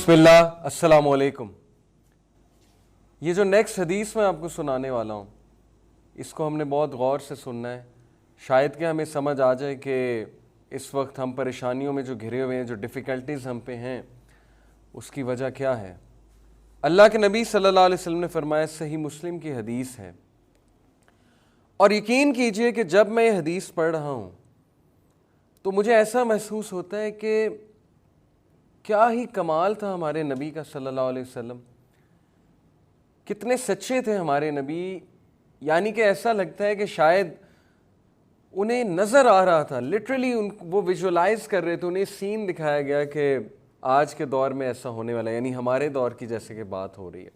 بسم اللہ السلام علیکم۔ یہ جو نیکسٹ حدیث میں آپ کو سنانے والا ہوں اس کو ہم نے بہت غور سے سننا ہے، شاید کہ ہمیں سمجھ آ جائے کہ اس وقت ہم پریشانیوں میں جو گھرے ہوئے ہیں، جو ڈیفیکلٹیز ہم پہ ہیں، اس کی وجہ کیا ہے۔ اللہ کے نبی صلی اللہ علیہ وسلم نے فرمایا، صحیح مسلم کی حدیث ہے، اور یقین کیجئے کہ جب میں یہ حدیث پڑھ رہا ہوں تو مجھے ایسا محسوس ہوتا ہے کہ کیا ہی کمال تھا ہمارے نبی کا صلی اللہ علیہ وسلم، کتنے سچے تھے ہمارے نبی۔ یعنی کہ ایسا لگتا ہے کہ شاید انہیں نظر آ رہا تھا، لٹرلی وہ ویژولائز کر رہے تھے، انہیں سین دکھایا گیا کہ آج کے دور میں ایسا ہونے والا ہے، یعنی ہمارے دور کی جیسے کہ بات ہو رہی ہے۔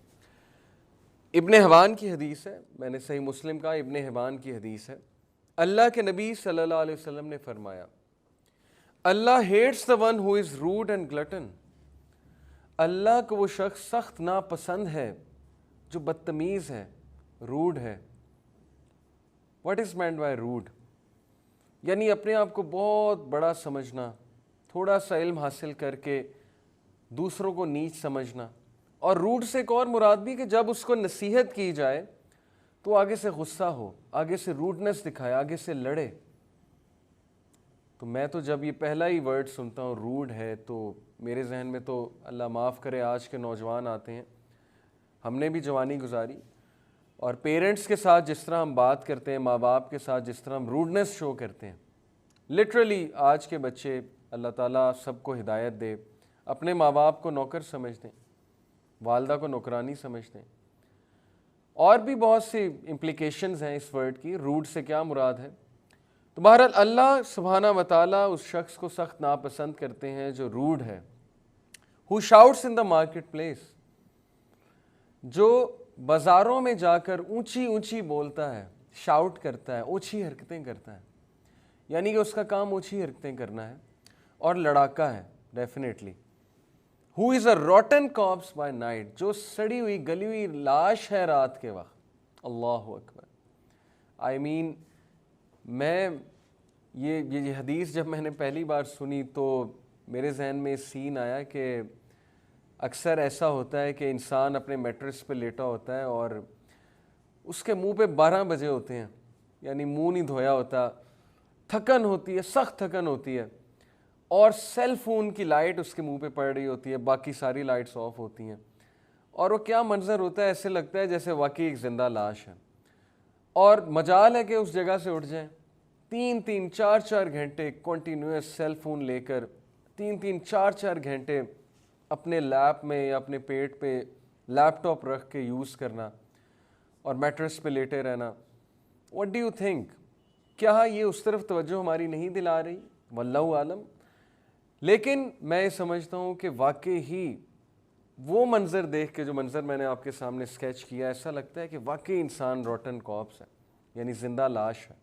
ابن حبان کی حدیث ہے، میں نے صحیح مسلم کہا، ابن حبان کی حدیث ہے۔ اللہ کے نبی صلی اللہ علیہ وسلم نے فرمایا، اللہ hates the one who is rude and glutton۔ اللہ کو وہ شخص سخت ناپسند ہے جو بدتمیز ہے، روڈ ہے۔ What is meant by rude؟ یعنی اپنے آپ کو بہت بڑا سمجھنا، تھوڑا سا علم حاصل کر کے دوسروں کو نیچ سمجھنا، اور روڈ سے ایک اور مراد بھی کہ جب اس کو نصیحت کی جائے تو آگے سے غصہ ہو، آگے سے روڈنس دکھائے، آگے سے لڑے۔ تو میں تو جب یہ پہلا ہی ورڈ سنتا ہوں روڈ ہے تو میرے ذہن میں تو اللہ معاف کرے آج کے نوجوان آتے ہیں۔ ہم نے بھی جوانی گزاری، اور پیرنٹس کے ساتھ جس طرح ہم بات کرتے ہیں، ماں باپ کے ساتھ جس طرح ہم روڈنس شو کرتے ہیں، لٹرلی آج کے بچے، اللہ تعالیٰ سب کو ہدایت دے، اپنے ماں باپ کو نوکر سمجھتے ہیں، والدہ کو نوکرانی سمجھتے ہیں۔ اور بھی بہت سی امپلیکیشنز ہیں اس ورڈ کی، روڈ سے کیا مراد ہے۔ تو بہرحال اللہ سبحانہ وتعالیٰ اس شخص کو سخت ناپسند کرتے ہیں جو روڈ ہے۔ who shouts in the market place، جو بازاروں میں جا کر اونچی اونچی بولتا ہے، شاؤٹ کرتا ہے، اونچی حرکتیں کرتا ہے، یعنی کہ اس کا کام اونچی حرکتیں کرنا ہے، اور لڑاکا ہے definitely. who is a rotten corpse by night، جو سڑی ہوئی گلی ہوئی لاش ہے رات کے وقت۔ اللہ اکبر۔ I mean میں یہ حدیث جب میں نے پہلی بار سنی تو میرے ذہن میں سین آیا کہ اکثر ایسا ہوتا ہے کہ انسان اپنے میٹرس پہ لیٹا ہوتا ہے اور اس کے منہ پہ 12 بجے ہوتے ہیں، یعنی منہ نہیں دھویا ہوتا، تھکن ہوتی ہے، سخت تھکن ہوتی ہے، اور سیل فون کی لائٹ اس کے منہ پہ پڑ رہی ہوتی ہے، باقی ساری لائٹس آف ہوتی ہیں، اور وہ کیا منظر ہوتا ہے، ایسے لگتا ہے جیسے واقعی ایک زندہ لاش ہے، اور مجال ہے کہ اس جگہ سے اٹھ جائیں۔ 3-3 4-4 گھنٹے کنٹینیوس سیل فون لے کر 3-3 4-4 گھنٹے اپنے لیپ میں یا اپنے پیٹ پہ لیپ ٹاپ رکھ کے یوز کرنا اور میٹرس پہ لیٹے رہنا۔ واٹ ڈو یو تھنک، کیا یہ اس طرف توجہ ہماری نہیں دلا رہی؟ واللہ عالم۔ لیکن میں یہ سمجھتا ہوں کہ واقعی ہی وہ منظر دیکھ کے، جو منظر میں نے آپ کے سامنے اسکیچ کیا، ایسا لگتا ہے کہ واقعی انسان روٹن کارپس ہے، یعنی زندہ لاش ہے۔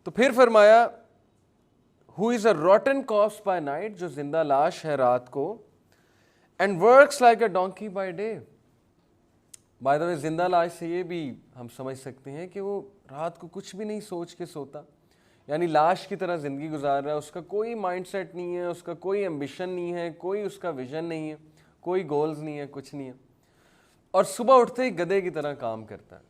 تو پھر فرمایا who is a rotten corpse by night، جو زندہ لاش ہے رات کو، and works like a donkey by day۔ by the way زندہ لاش سے یہ بھی ہم سمجھ سکتے ہیں کہ وہ رات کو کچھ بھی نہیں سوچ کے سوتا، یعنی لاش کی طرح زندگی گزار رہا ہے، اس کا کوئی مائنڈ سیٹ نہیں ہے، اس کا کوئی ایمبیشن نہیں ہے، کوئی اس کا ویژن نہیں ہے، کوئی گولز نہیں ہے، کچھ نہیں ہے، اور صبح اٹھتے ہی گدھے کی طرح کام کرتا ہے۔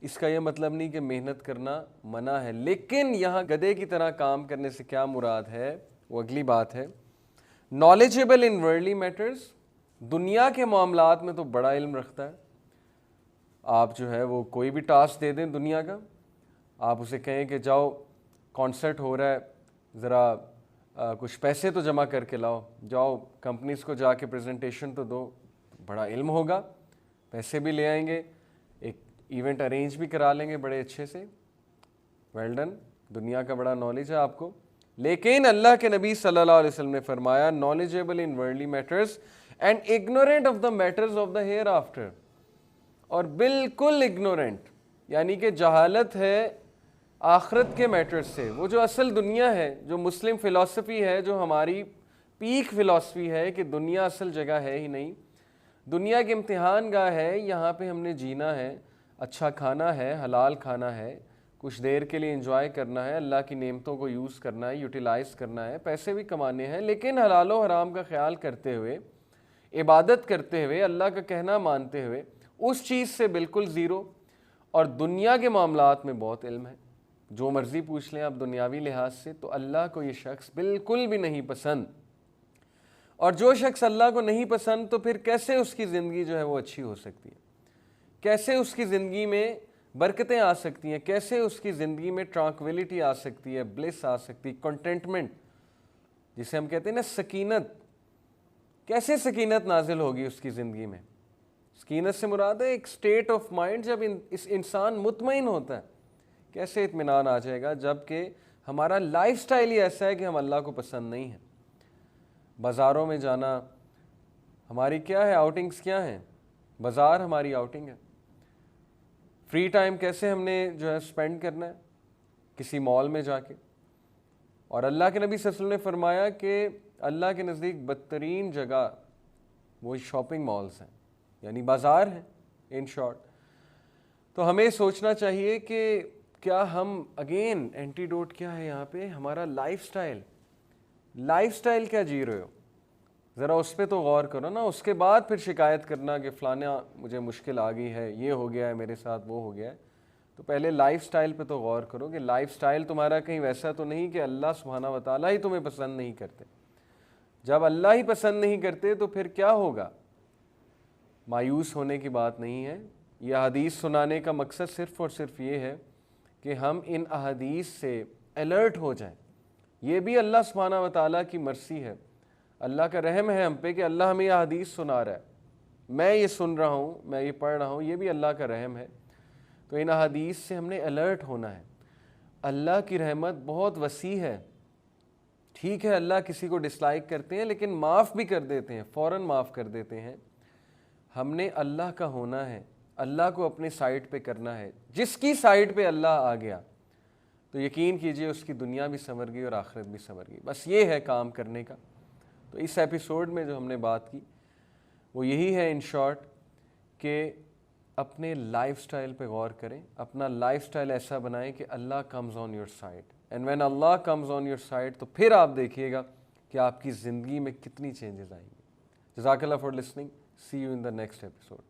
اس کا یہ مطلب نہیں کہ محنت کرنا منع ہے، لیکن یہاں گدھے کی طرح کام کرنے سے کیا مراد ہے، وہ اگلی بات ہے۔ knowledgeable in worldly matters، دنیا کے معاملات میں تو بڑا علم رکھتا ہے۔ آپ جو ہے وہ کوئی بھی ٹاسک دے دیں دنیا کا، آپ اسے کہیں کہ جاؤ کانسرٹ ہو رہا ہے، ذرا کچھ پیسے تو جمع کر کے لاؤ، جاؤ کمپنیز کو جا کے پریزنٹیشن تو دو، بڑا علم ہوگا، پیسے بھی لے آئیں گے، ایک ایونٹ ارینج بھی کرا لیں گے بڑے اچھے سے، ویل ڈن، دنیا کا بڑا نالج ہے آپ کو۔ لیکن اللہ کے نبی صلی اللہ علیہ وسلم نے فرمایا knowledgeable in worldly matters and ignorant of the matters of the hereafter، اور بالکل ignorant یعنی کہ جہالت ہے آخرت کے میٹرز سے۔ وہ جو اصل دنیا ہے، جو مسلم فلسفی ہے، جو ہماری پیک فلسفی ہے کہ دنیا اصل جگہ ہے ہی نہیں، دنیا کے امتحان گاہ ہے، یہاں پہ ہم نے جینا ہے، اچھا کھانا ہے، حلال کھانا ہے، کچھ دیر کے لیے انجوائے کرنا ہے، اللہ کی نعمتوں کو یوز کرنا ہے، یوٹیلائز کرنا ہے، پیسے بھی کمانے ہیں، لیکن حلال و حرام کا خیال کرتے ہوئے عبادت کرتے ہوئے، اللہ کا کہنا مانتے ہوئے اس چیز سے بالکل زیرو، اور دنیا کے معاملات میں بہت علم ہے، جو مرضی پوچھ لیں آپ دنیاوی لحاظ سے، تو اللہ کو یہ شخص بالکل بھی نہیں پسند۔ اور جو شخص اللہ کو نہیں پسند تو پھر کیسے اس کی زندگی جو ہے وہ اچھی ہو سکتی ہے، کیسے اس کی زندگی میں برکتیں آ سکتی ہیں، کیسے اس کی زندگی میں ٹرانکویلٹی آ سکتی ہے، بلس آ سکتی ہے، کنٹینٹمنٹ جسے ہم کہتے ہیں نا سکینت، کیسے سکینت نازل ہوگی اس کی زندگی میں؟ سکینت سے مراد ہے ایک سٹیٹ آف مائنڈ، جب اس انسان مطمئن ہوتا ہے، کیسے اطمینان آ جائے گا جب کہ ہمارا لائف سٹائل ہی ایسا ہے کہ ہم اللہ کو پسند نہیں ہیں۔ بازاروں میں جانا ہماری کیا ہے، آؤٹنگز کیا ہیں؟ بازار ہماری آؤٹنگ ہے۔ فری ٹائم کیسے ہم نے جو ہے سپینڈ کرنا ہے؟ کسی مال میں جا کے۔ اور اللہ کے نبی صلی اللہ علیہ وسلم نے فرمایا کہ اللہ کے نزدیک بدترین جگہ وہ شاپنگ مالز ہیں، یعنی بازار ہیں ان شارٹ۔ تو ہمیں سوچنا چاہیے کہ کیا ہم اگین اینٹیڈوٹ کیا ہے یہاں پہ؟ ہمارا لائف سٹائل کیا جی رہے ہو؟ ذرا اس پہ تو غور کرو نا، اس کے بعد پھر شکایت کرنا کہ فلانا مجھے مشکل آ گئی ہے، یہ ہو گیا ہے میرے ساتھ، وہ ہو گیا ہے۔ تو پہلے لائف سٹائل پہ تو غور کرو کہ لائف سٹائل تمہارا کہیں ویسا تو نہیں کہ اللہ سبحانہ و تعالیٰ ہی تمہیں پسند نہیں کرتے۔ جب اللہ ہی پسند نہیں کرتے تو پھر کیا ہوگا؟ مایوس ہونے کی بات نہیں ہے۔ یہ حدیث سنانے کا مقصد صرف اور صرف یہ ہے کہ ہم ان احادیث سے الرٹ ہو جائیں۔ یہ بھی اللہ سبحانہ و تعالیٰ کی مرسی ہے، اللہ کا رحم ہے ہم پہ کہ اللہ ہمیں یہ حدیث سنا رہا ہے، میں یہ سن رہا ہوں، میں یہ پڑھ رہا ہوں، یہ بھی اللہ کا رحم ہے۔ تو ان احادیث سے ہم نے الرٹ ہونا ہے۔ اللہ کی رحمت بہت وسیع ہے۔ ٹھیک ہے اللہ کسی کو ڈس لائک کرتے ہیں لیکن معاف بھی کر دیتے ہیں، فوراً معاف کر دیتے ہیں۔ ہم نے اللہ کا ہونا ہے، اللہ کو اپنے سائڈ پہ کرنا ہے۔ جس کی سائڈ پہ اللہ آ گیا تو یقین کیجئے اس کی دنیا بھی سنور گئی اور آخرت بھی سنور گئی۔ بس یہ ہے کام کرنے کا۔ تو اس ایپیسوڈ میں جو ہم نے بات کی وہ یہی ہے ان شارٹ کہ اپنے لائف سٹائل پہ غور کریں، اپنا لائف سٹائل ایسا بنائیں کہ Allah comes on your side, and when Allah comes on your side تو پھر آپ دیکھیے گا کہ آپ کی زندگی میں کتنی چینجز آئیں گی۔ جزاک اللہ for listening, see you in the next episode.